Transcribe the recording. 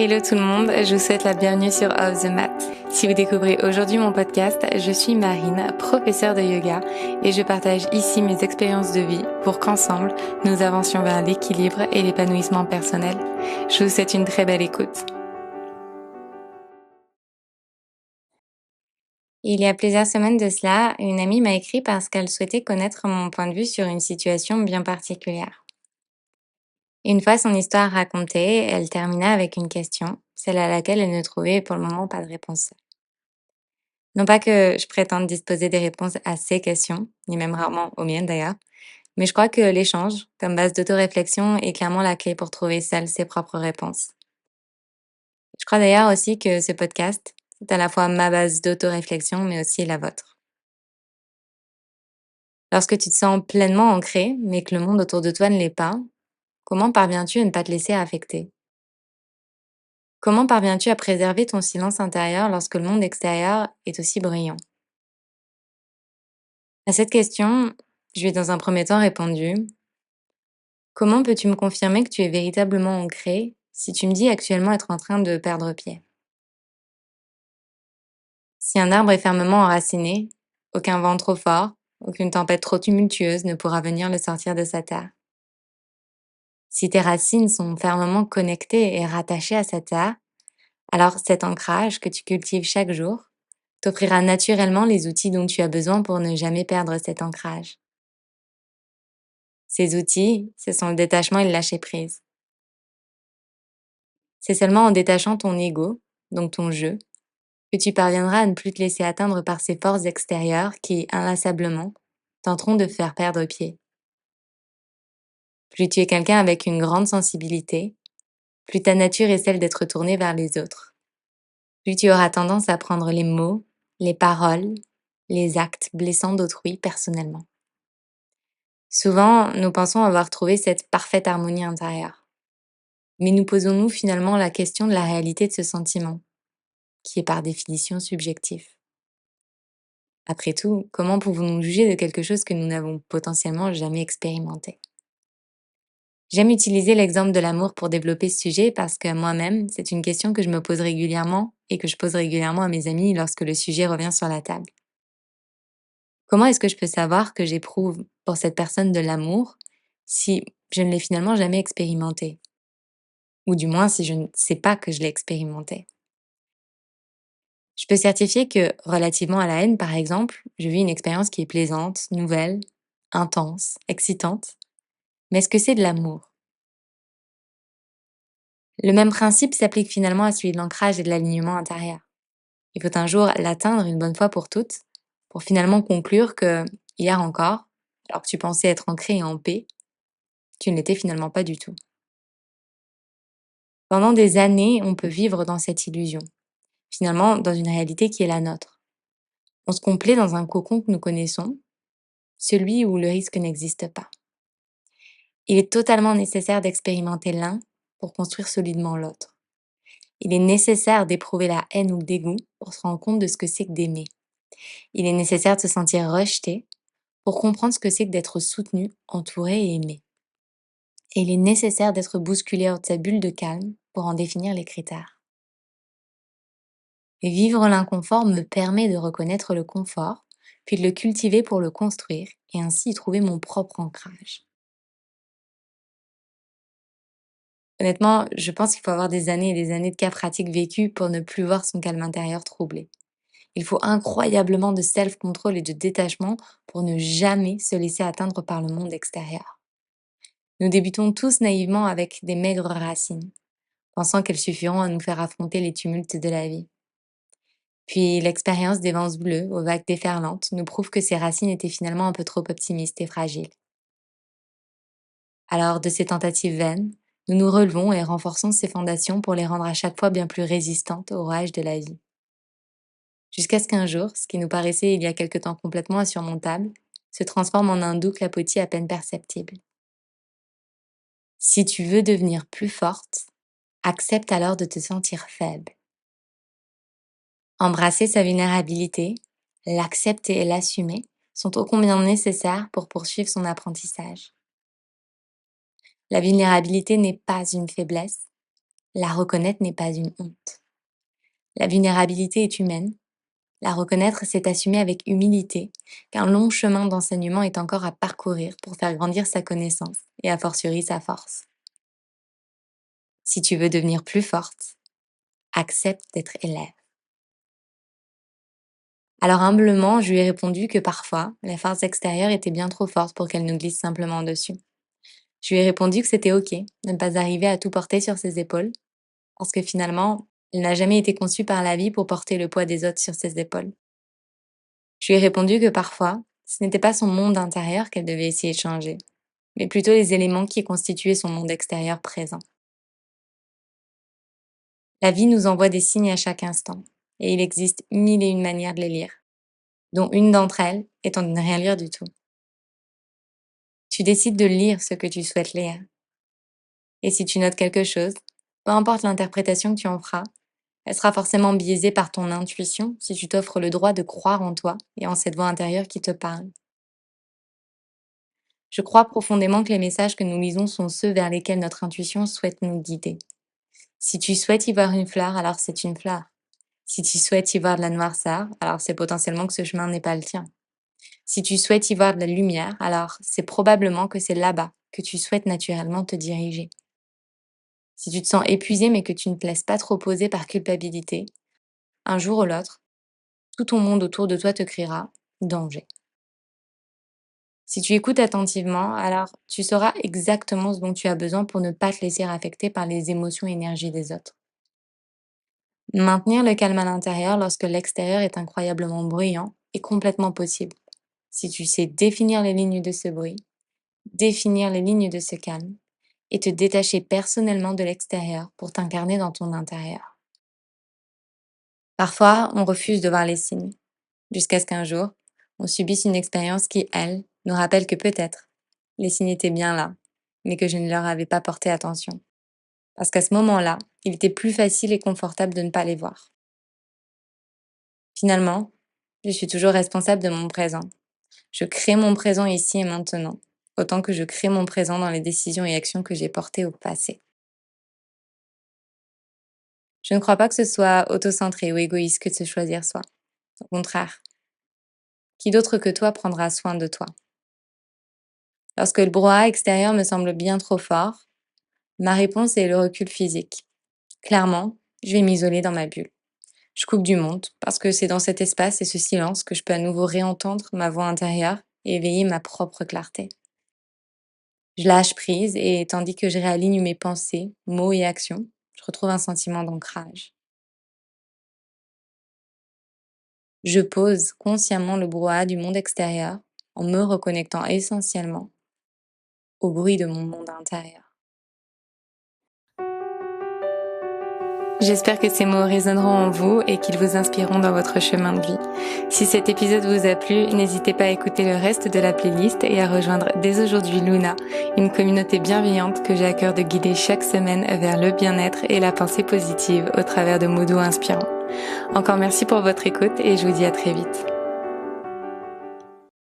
Hello tout le monde, je vous souhaite la bienvenue sur Off the Mat. Si vous découvrez aujourd'hui mon podcast, je suis Marine, professeure de yoga, et je partage ici mes expériences de vie pour qu'ensemble, nous avancions vers l'équilibre et l'épanouissement personnel. Je vous souhaite une très belle écoute. Il y a plusieurs semaines de cela, une amie m'a écrit parce qu'elle souhaitait connaître mon point de vue sur une situation bien particulière. Une fois son histoire racontée, elle termina avec une question, celle à laquelle elle ne trouvait pour le moment pas de réponse. Non pas que je prétende disposer des réponses à ces questions, ni même rarement aux miennes d'ailleurs, mais je crois que l'échange, comme base d'autoréflexion, est clairement la clé pour trouver seule ses propres réponses. Je crois d'ailleurs aussi que ce podcast, c'est à la fois ma base d'autoréflexion, mais aussi la vôtre. Lorsque tu te sens pleinement ancré, mais que le monde autour de toi ne l'est pas, comment parviens-tu à ne pas te laisser affecter? Comment parviens-tu à préserver ton silence intérieur lorsque le monde extérieur est aussi brillant? À cette question, je lui ai dans un premier temps répondu: comment peux-tu me confirmer que tu es véritablement ancré si tu me dis actuellement être en train de perdre pied? Si un arbre est fermement enraciné, aucun vent trop fort, aucune tempête trop tumultueuse ne pourra venir le sortir de sa terre. Si tes racines sont fermement connectées et rattachées à cette terre, alors cet ancrage que tu cultives chaque jour t'offrira naturellement les outils dont tu as besoin pour ne jamais perdre cet ancrage. Ces outils, ce sont le détachement et le lâcher-prise. C'est seulement en détachant ton ego, donc ton jeu, que tu parviendras à ne plus te laisser atteindre par ces forces extérieures qui, inlassablement, tenteront de faire perdre pied. Plus tu es quelqu'un avec une grande sensibilité, plus ta nature est celle d'être tournée vers les autres. Plus tu auras tendance à prendre les mots, les paroles, les actes blessants d'autrui personnellement. Souvent, nous pensons avoir trouvé cette parfaite harmonie intérieure. Mais nous posons-nous finalement la question de la réalité de ce sentiment, qui est par définition subjectif? Après tout, comment pouvons-nous juger de quelque chose que nous n'avons potentiellement jamais expérimenté? J'aime utiliser l'exemple de l'amour pour développer ce sujet parce que moi-même, c'est une question que je me pose régulièrement et que je pose régulièrement à mes amis lorsque le sujet revient sur la table. Comment est-ce que je peux savoir que j'éprouve pour cette personne de l'amour si je ne l'ai finalement jamais expérimenté? Ou du moins si je ne sais pas que je l'ai expérimenté? Je peux certifier que, relativement à la haine par exemple, je vis une expérience qui est plaisante, nouvelle, intense, excitante. Mais est-ce que c'est de l'amour? Le même principe s'applique finalement à celui de l'ancrage et de l'alignement intérieur. Il faut un jour l'atteindre une bonne fois pour toutes, pour finalement conclure que, hier encore, alors que tu pensais être ancré et en paix, tu ne l'étais finalement pas du tout. Pendant des années, on peut vivre dans cette illusion, finalement dans une réalité qui est la nôtre. On se complaît dans un cocon que nous connaissons, celui où le risque n'existe pas. Il est totalement nécessaire d'expérimenter l'un pour construire solidement l'autre. Il est nécessaire d'éprouver la haine ou le dégoût pour se rendre compte de ce que c'est que d'aimer. Il est nécessaire de se sentir rejeté pour comprendre ce que c'est que d'être soutenu, entouré et aimé. Et il est nécessaire d'être bousculé hors de sa bulle de calme pour en définir les critères. Et vivre l'inconfort me permet de reconnaître le confort, puis de le cultiver pour le construire et ainsi y trouver mon propre ancrage. Honnêtement, je pense qu'il faut avoir des années et des années de cas pratiques vécus pour ne plus voir son calme intérieur troublé. Il faut incroyablement de self-control et de détachement pour ne jamais se laisser atteindre par le monde extérieur. Nous débutons tous naïvement avec des maigres racines, pensant qu'elles suffiront à nous faire affronter les tumultes de la vie. Puis l'expérience des vents bleus aux vagues déferlantes nous prouve que ces racines étaient finalement un peu trop optimistes et fragiles. Alors, de ces tentatives vaines, nous nous relevons et renforçons ces fondations pour les rendre à chaque fois bien plus résistantes aux orages de la vie. Jusqu'à ce qu'un jour, ce qui nous paraissait il y a quelque temps complètement insurmontable, se transforme en un doux clapotis à peine perceptible. Si tu veux devenir plus forte, accepte alors de te sentir faible. Embrasser sa vulnérabilité, l'accepter et l'assumer sont ô combien nécessaires pour poursuivre son apprentissage. La vulnérabilité n'est pas une faiblesse, La reconnaître n'est pas une honte. La vulnérabilité est humaine. La reconnaître, c'est assumer avec humilité qu'un long chemin d'enseignement est encore à parcourir pour faire grandir sa connaissance et a fortiori sa force. Si tu veux devenir plus forte, accepte d'être élève. Alors humblement, je lui ai répondu que parfois, la force extérieure était bien trop forte pour qu'elle nous glisse simplement dessus. Je lui ai répondu que c'était ok de ne pas arriver à tout porter sur ses épaules, parce que finalement, elle n'a jamais été conçue par la vie pour porter le poids des autres sur ses épaules. Je lui ai répondu que parfois, ce n'était pas son monde intérieur qu'elle devait essayer de changer, mais plutôt les éléments qui constituaient son monde extérieur présent. La vie nous envoie des signes à chaque instant, et il existe mille et une manières de les lire, dont une d'entre elles étant de ne rien lire du tout. Tu décides de lire ce que tu souhaites lire. Et si tu notes quelque chose, peu importe l'interprétation que tu en feras, elle sera forcément biaisée par ton intuition si tu t'offres le droit de croire en toi et en cette voix intérieure qui te parle. Je crois profondément que les messages que nous lisons sont ceux vers lesquels notre intuition souhaite nous guider. Si tu souhaites y voir une fleur, alors c'est une fleur. Si tu souhaites y voir de la noirceur, alors c'est potentiellement que ce chemin n'est pas le tien. Si tu souhaites y voir de la lumière, alors c'est probablement que c'est là-bas que tu souhaites naturellement te diriger. Si tu te sens épuisé mais que tu ne te laisses pas trop poser par culpabilité, un jour ou l'autre, tout ton monde autour de toi te criera danger. Si tu écoutes attentivement, alors tu sauras exactement ce dont tu as besoin pour ne pas te laisser affecter par les émotions et énergies des autres. Maintenir le calme à l'intérieur lorsque l'extérieur est incroyablement bruyant est complètement possible. Si tu sais définir les lignes de ce bruit, définir les lignes de ce calme et te détacher personnellement de l'extérieur pour t'incarner dans ton intérieur. Parfois, on refuse de voir les signes, jusqu'à ce qu'un jour, on subisse une expérience qui, elle, nous rappelle que peut-être les signes étaient bien là, mais que je ne leur avais pas porté attention. Parce qu'à ce moment-là, il était plus facile et confortable de ne pas les voir. Finalement, je suis toujours responsable de mon présent. Je crée mon présent ici et maintenant, autant que je crée mon présent dans les décisions et actions que j'ai portées au passé. Je ne crois pas que ce soit autocentré ou égoïste que de se choisir soi. Au contraire, qui d'autre que toi prendra soin de toi? Lorsque le brouhaha extérieur me semble bien trop fort, ma réponse est le recul physique. Clairement, je vais m'isoler dans ma bulle. Je coupe du monde, parce que c'est dans cet espace et ce silence que je peux à nouveau réentendre ma voix intérieure et éveiller ma propre clarté. Je lâche prise et tandis que je réaligne mes pensées, mots et actions, je retrouve un sentiment d'ancrage. Je pose consciemment le brouhaha du monde extérieur en me reconnectant essentiellement au bruit de mon monde intérieur. J'espère que ces mots résonneront en vous et qu'ils vous inspireront dans votre chemin de vie. Si cet épisode vous a plu, n'hésitez pas à écouter le reste de la playlist et à rejoindre dès aujourd'hui Luna, une communauté bienveillante que j'ai à cœur de guider chaque semaine vers le bien-être et la pensée positive au travers de mots doux inspirants. Encore merci pour votre écoute et je vous dis à très vite.